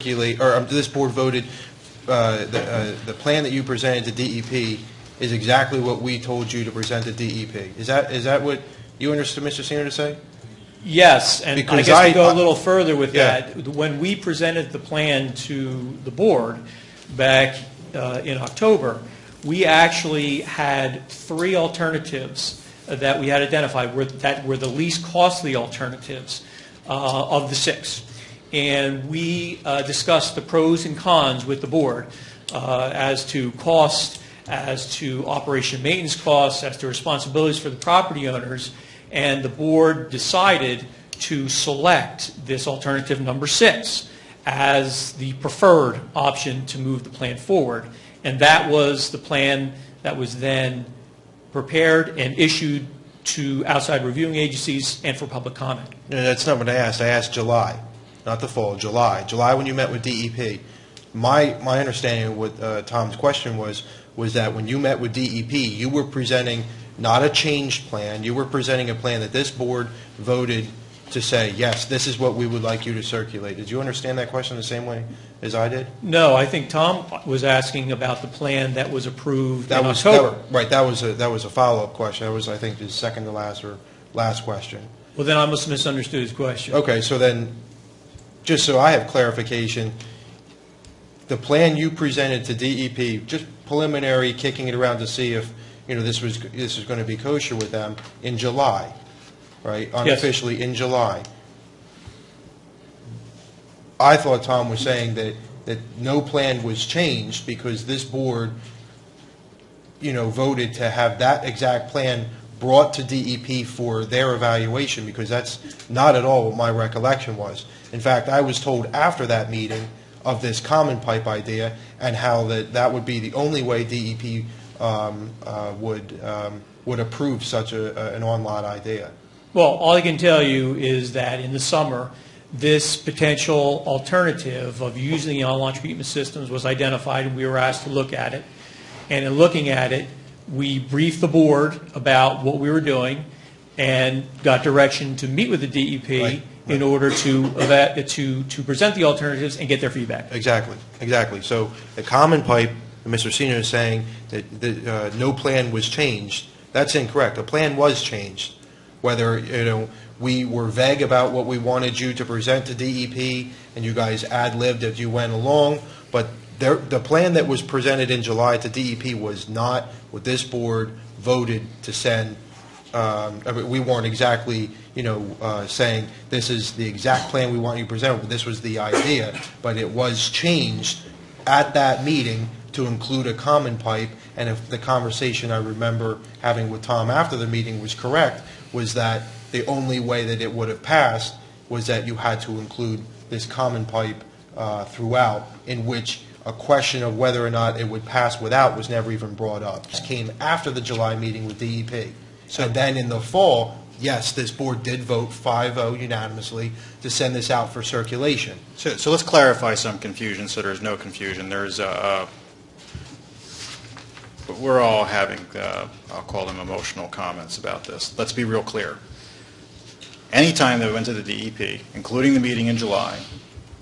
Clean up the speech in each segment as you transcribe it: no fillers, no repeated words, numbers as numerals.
this board voted, the plan that you presented to DEP is exactly what we told you to present to DEP. Is that what you understood Mr. Senior to say? Yes, and Because I guess to go a little further with that, when we presented the plan to the board back in October, we actually had 3 alternatives that we had identified that were the least costly alternatives of the 6. And we discussed the pros and cons with the board as to cost, as to operation and maintenance costs, as to responsibilities for the property owners, and the board decided to select this alternative number 6 as the preferred option to move the plan forward. And that was the plan that was then prepared and issued to outside reviewing agencies and for public comment. No, that's not what I asked. I asked July, not the fall, July. July when you met with DEP. My understanding of what Tom's question was that when you met with DEP, you were presenting not a changed plan. You were presenting a plan that this board voted to say, yes, this is what we would like you to circulate. Did you understand that question the same way as I did? No, I think Tom was asking about the plan that was approved in October. Right, that was a follow-up question. That was, I think, the second to last or last question. Well, then I must have misunderstood his question. Okay, so then, just so I have clarification, the plan you presented to DEP, just preliminary, kicking it around to see if this was going to be kosher with them in July, right? Unofficially yes. In July. I thought Tom was saying that no plan was changed because this board, voted to have that exact plan brought to DEP for their evaluation, because that's not at all what my recollection was. In fact, I was told after that meeting of this common pipe idea and how that would be the only way DEP would approve such an on-lot idea. Well, all I can tell you is that in the summer, this potential alternative of using the on-lot treatment systems was identified, and we were asked to look at it. And in looking at it, we briefed the board about what we were doing and got direction to meet with the DEP right. in order to present the alternatives and get their feedback. Exactly. So the common pipe, Mr. Senior is saying that no plan was changed. That's incorrect. A plan was changed. Whether we were vague about what we wanted you to present to DEP, and you guys ad-libbed as you went along, but the plan that was presented in July to DEP was not what this board voted to send. We weren't exactly, saying this is the exact plan we want you to present, but this was the idea. But it was changed at that meeting to include a common pipe. And if the conversation I remember having with Tom after the meeting was correct, was that the only way that it would have passed was that you had to include this common pipe throughout, in which a question of whether or not it would pass without was never even brought up. It came after the July meeting with DEP. So then in the fall, yes, this board did vote 5-0 unanimously to send this out for circulation. So let's clarify some confusion so there's no confusion. We're all having, I'll call them emotional comments about this. Let's be real clear. Anytime that we went to the DEP, including the meeting in July,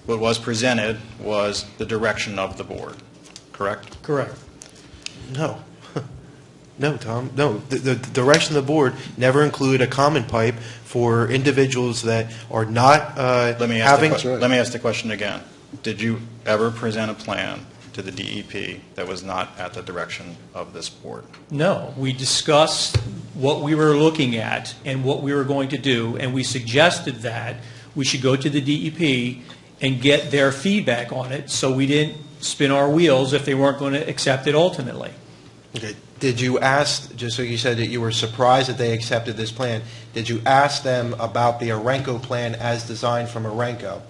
what was presented was the direction of the board, correct? Correct. No. No, Tom. No. The direction of the board never included a common pipe for individuals that are not Let me ask the question again. Did you ever present a plan to the DEP that was not at the direction of this board? No. We discussed what we were looking at and what we were going to do, and we suggested that we should go to the DEP and get their feedback on it so we didn't spin our wheels if they weren't going to accept it ultimately. Okay. Did you ask, just so you said that you were surprised that they accepted this plan, did you ask them about the Arenco plan as designed from Arenco?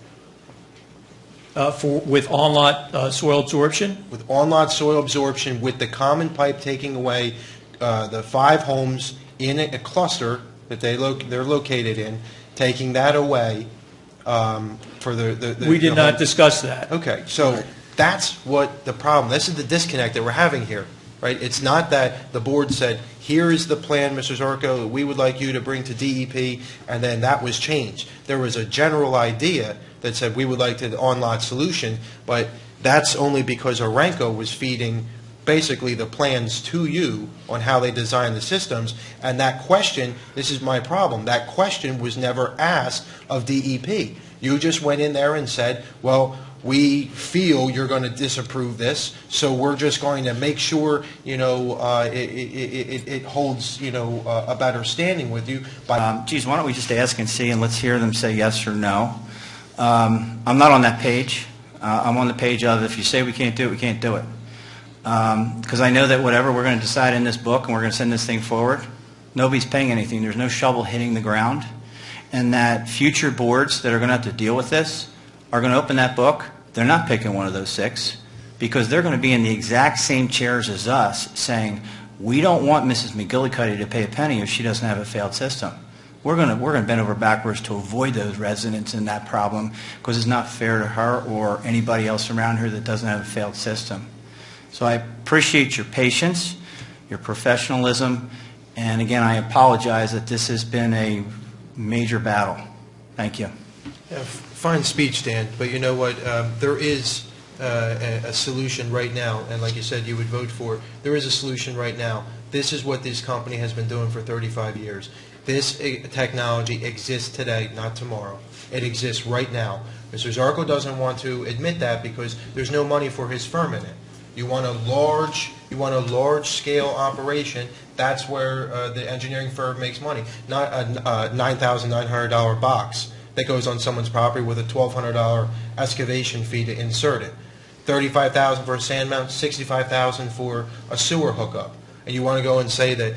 With on-lot soil absorption? With on-lot soil absorption, with the common pipe taking away the 5 homes in a cluster that they're located in, taking that away for the we did not discuss that. Okay, so that's what the problem, this is the disconnect that we're having here. right? It's not that the board said, here is the plan, Mr. Zarco, that we would like you to bring to DEP, and then that was changed. There was a general idea that said we would like the on-lot solution, but that's only because Aranco was feeding basically the plans to you on how they design the systems, and that question, this is my problem, that question was never asked of DEP. You just went in there and said, well, we feel you're going to disapprove this, so we're just going to make sure, it holds, a better standing with you. Geez, why don't we just ask and see, and let's hear them say yes or no. I'm not on that page. I'm on the page of if you say we can't do it, we can't do it. Because I know that whatever we're going to decide in this book and we're going to send this thing forward, nobody's paying anything. There's no shovel hitting the ground. And that future boards that are going to have to deal with this are going to open that book. They're not picking one of those 6 because they're going to be in the exact same chairs as us saying, we don't want Mrs. McGillicuddy to pay a penny if she doesn't have a failed system. We're going to bend over backwards to avoid those residents in that problem because it's not fair to her or anybody else around her that doesn't have a failed system. So I appreciate your patience, your professionalism, and again, I apologize that this has been a major battle. Thank you. Yeah, fine speech, Dan, but you know what? There is a solution right now, and like you said, you would vote for it. There is a solution right now. This is what this company has been doing for 35 years. This technology exists today, not tomorrow. It exists right now. Mr. Zarco doesn't want to admit that because there's no money for his firm in it. You want a large-scale operation. That's where the engineering firm makes money, not a $9,900 box that goes on someone's property with a $1,200 excavation fee to insert it, $35,000 for a sand mount, $65,000 for a sewer hookup. And you want to go and say that,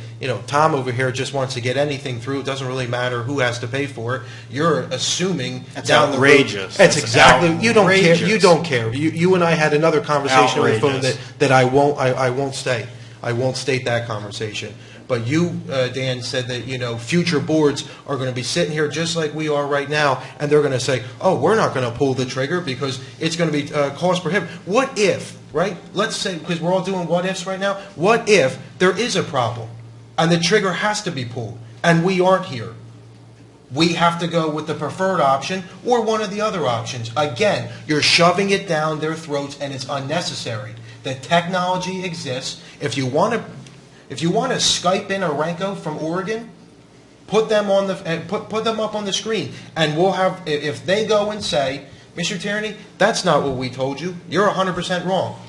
Tom over here just wants to get anything through. It doesn't really matter who has to pay for it. You're assuming That's down outrageous. the road. That's exactly. You don't care. You don't care. You and I had another conversation on the phone Outrageous. that I won't state. I won't state that conversation. But you, Dan, said that, future boards are going to be sitting here just like we are right now, and they're going to say, oh, we're not going to pull the trigger because it's going to be cost prohibitive. What if, right? Let's say, because we're all doing what ifs right now, what if there is a problem and the trigger has to be pulled and we aren't here? We have to go with the preferred option or one of the other options. Again, you're shoving it down their throats and it's unnecessary. The technology exists. If you want to Skype in Aranco from Oregon, put them on put them up on the screen, and we'll have. If they go and say, Mr. Tierney, that's not what we told you. You're 100% wrong.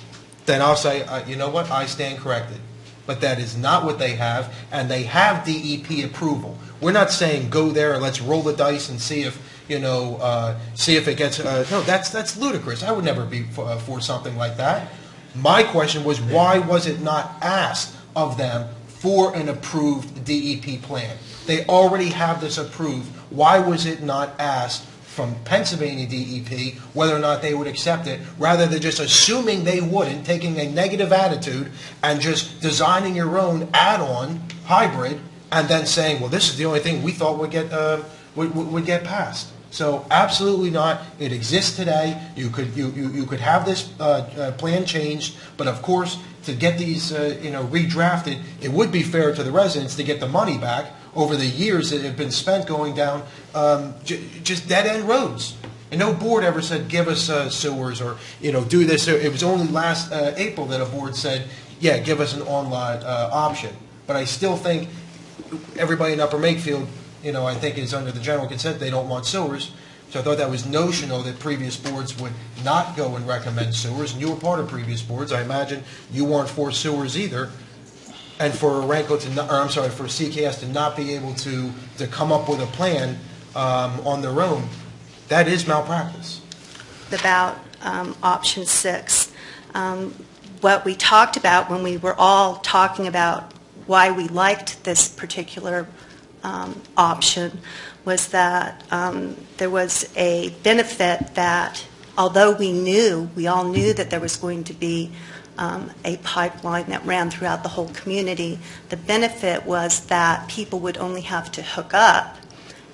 Then I'll say, you know what? I stand corrected. But that is not what they have, and they have DEP approval. We're not saying go there and let's roll the dice and see if see if it gets. No, that's ludicrous. I would never be for something like that. My question was, why was it not asked of them for an approved DEP plan? They already have this approved. Why was it not asked from Pennsylvania DEP whether or not they would accept it, rather than just assuming they wouldn't, taking a negative attitude and just designing your own add-on hybrid and then saying, well, this is the only thing we thought would get passed. So absolutely not. It exists today. You could have this plan changed, but of course, to get these redrafted, it would be fair to the residents to get the money back over the years that have been spent going down just dead end roads. And no board ever said, give us sewers or do this. It was only last April that a board said, yeah, give us an on-lot option. But I still think everybody in Upper Makefield, I think is under the general consent they don't want sewers. So I thought that was notional that previous boards would not go and recommend sewers. And you were part of previous boards. I imagine you weren't for sewers either. And for Aranco for CKS to not be able to come up with a plan on their own, that is malpractice. About option 6, what we talked about when we were all talking about why we liked this particular option was that there was a benefit that, although we all knew that there was going to be a pipeline that ran throughout the whole community, the benefit was that people would only have to hook up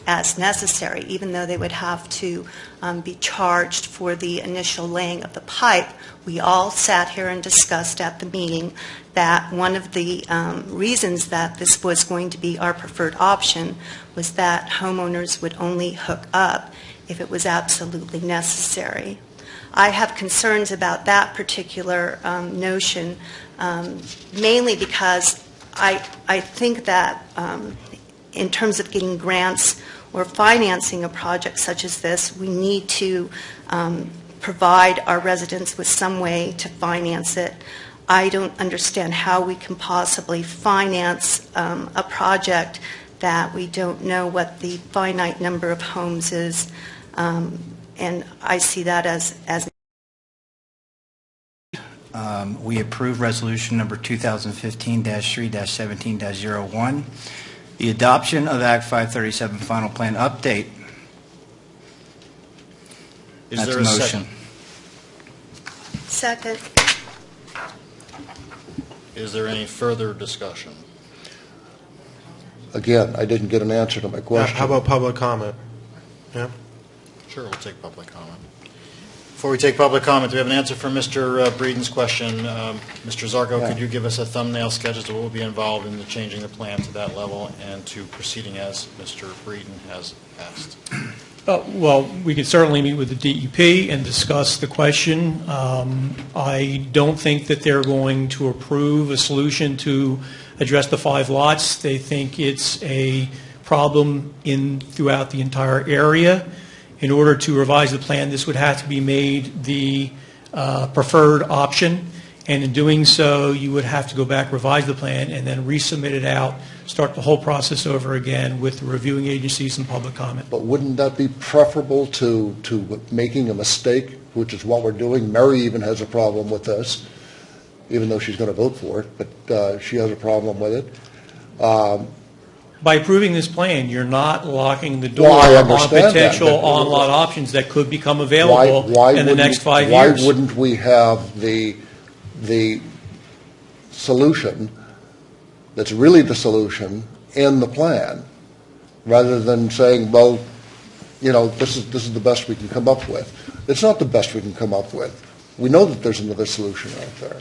as necessary, even though they would have to be charged for the initial laying of the pipe. We all sat here and discussed at the meeting that one of the reasons that this was going to be our preferred option was that homeowners would only hook up if it was absolutely necessary. I have concerns about that particular notion, mainly because I think that in terms of getting grants or financing a project such as this, we need to provide our residents with some way to finance it. I don't understand how we can possibly finance a project that we don't know what the finite number of homes is, and I see that as We approve resolution number 2015-3-17-01, the adoption of Act 537 final plan update. Is That's there a a motion. second. Is there any further discussion? Again, I didn't get an answer to my question. How about public comment? Yeah? Sure, we'll take public comment. Before we take public comment, do we have an answer for Mr. Breeden's question? Mr. Zarko, Yeah. could you give us a thumbnail sketch as to what will be involved in the changing the plan to that level and to proceeding as Mr. Breeden has asked? Well, we could certainly meet with the DEP and discuss the question. I don't think that they're going to approve a solution to address the 5 lots. They think it's a problem throughout the entire area. In order to revise the plan, this would have to be made the preferred option, and in doing so, you would have to go back, revise the plan, and then resubmit it out, start the whole process over again with the reviewing agencies and public comment. But wouldn't that be preferable to making a mistake, which is what we're doing? Mary even has a problem with this, even though she's going to vote for it, but she has a problem with it. By approving this plan, you're not locking the door Well, I on understand that, potential but- on-lot options that could become available in the next 5 years. Why wouldn't we have the solution that's really the solution in the plan, rather than saying, well, you know, this is the best we can come up with? It's not the best we can come up with. We know that there's another solution out there.